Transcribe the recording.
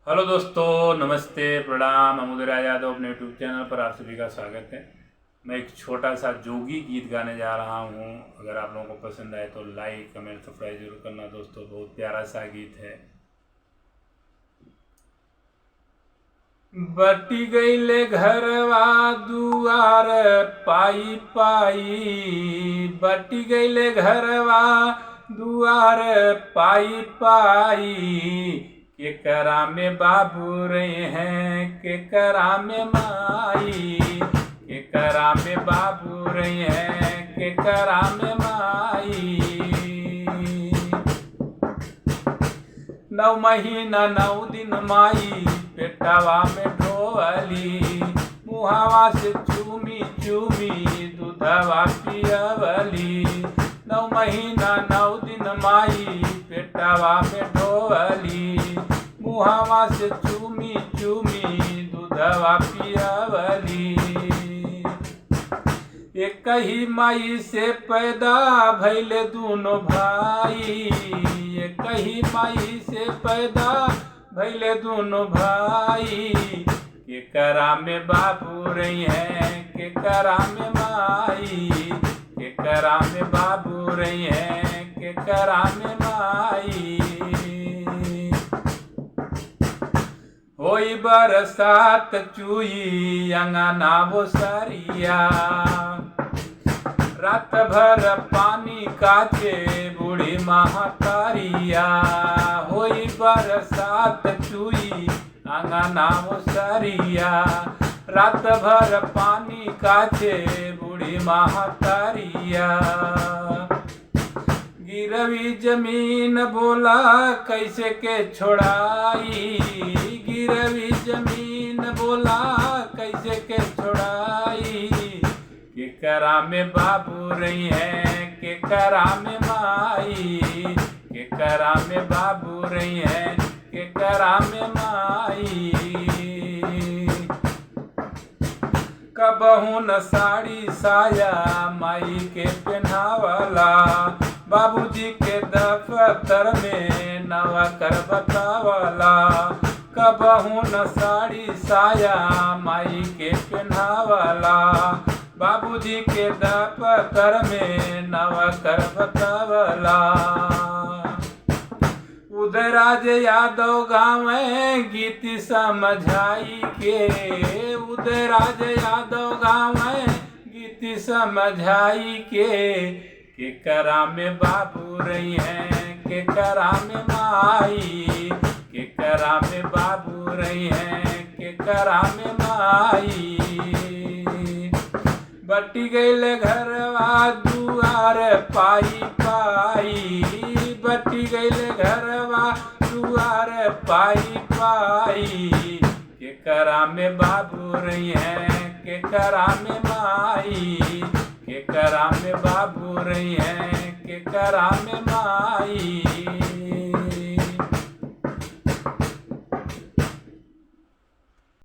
Hello दोस्तों, नमस्ते, प्रणाम। अमुदराज यादव अपने यूट्यूब चैनल पर आप सभी का स्वागत है। मैं एक छोटा सा जोगी गीत गाने जा रहा हूँ। अगर आप लोगों को पसंद आए तो लाइक कमेंट सब्सक्राइब जरूर करना दोस्तों। बहुत प्यारा सा गीत है। बटी गईले घरवा दुआर पाई पाई, बटी गईले घरवा दुआर पाई पाई। केकरा में बाबू रहे हैं, केकरा में माई, केकरा में बाबू रहे हैं, केकरा में माई। 9 महीना 9 दिन माई पेटवा में ढोअली, मुहावा से चूमी चूमी दूधवा पियवली। 9 महीना 9 दिन माई पेटवा में ढोअली, मुहावा से चूमी चूमी दूधवा पियवली। एक ही माई से पैदा भैले दोनों भाई, एक ही माई से पैदा भैले दोनों भाई। केकरा में बाबू रही हैं, केकरा में माई, केकरा में बाबू रही हैं, केकरा में माई। होई बरसात चुई अंगना वो सरिया, रात भर पानी काचे बूढ़ी महतारिया। होई बरसात चुई अंगना वो सरिया, रात भर पानी काचे बूढ़ी महतारिया। गिरवी जमीन बोला कैसे के छोड़ाई, गिरवी जमीन बोला कैसे के छोड़ाई। केकरा में बाबू रही हैं, केकरा में माई, केकरा में बाबू रही हैं, केकरा में माई। कबहू न साड़ी साया माई के पहनावला, बाबूजी के दफ्तर में नौकर बतावला। कबहू न साड़ी साया माई के पहनावला, बाबूजी के दफ्तर में नौकर बतावला। उदयराज यादव गाँव गीत समझाई के, उदयराज यादव गाँव गीत समझाई के। केकरा में बाबू रही हैं, केकरा में माई, केकरा में बाबू रही हैं, केकरा में माई। बटी गईले घरवा दुआर पाई पाई, बटी गईले घरवा दुआर पाई पाई। केकरा में बाबू रही हैं, केकरा में माई, केकरा में बाबू रही हैं, केकरा में माई।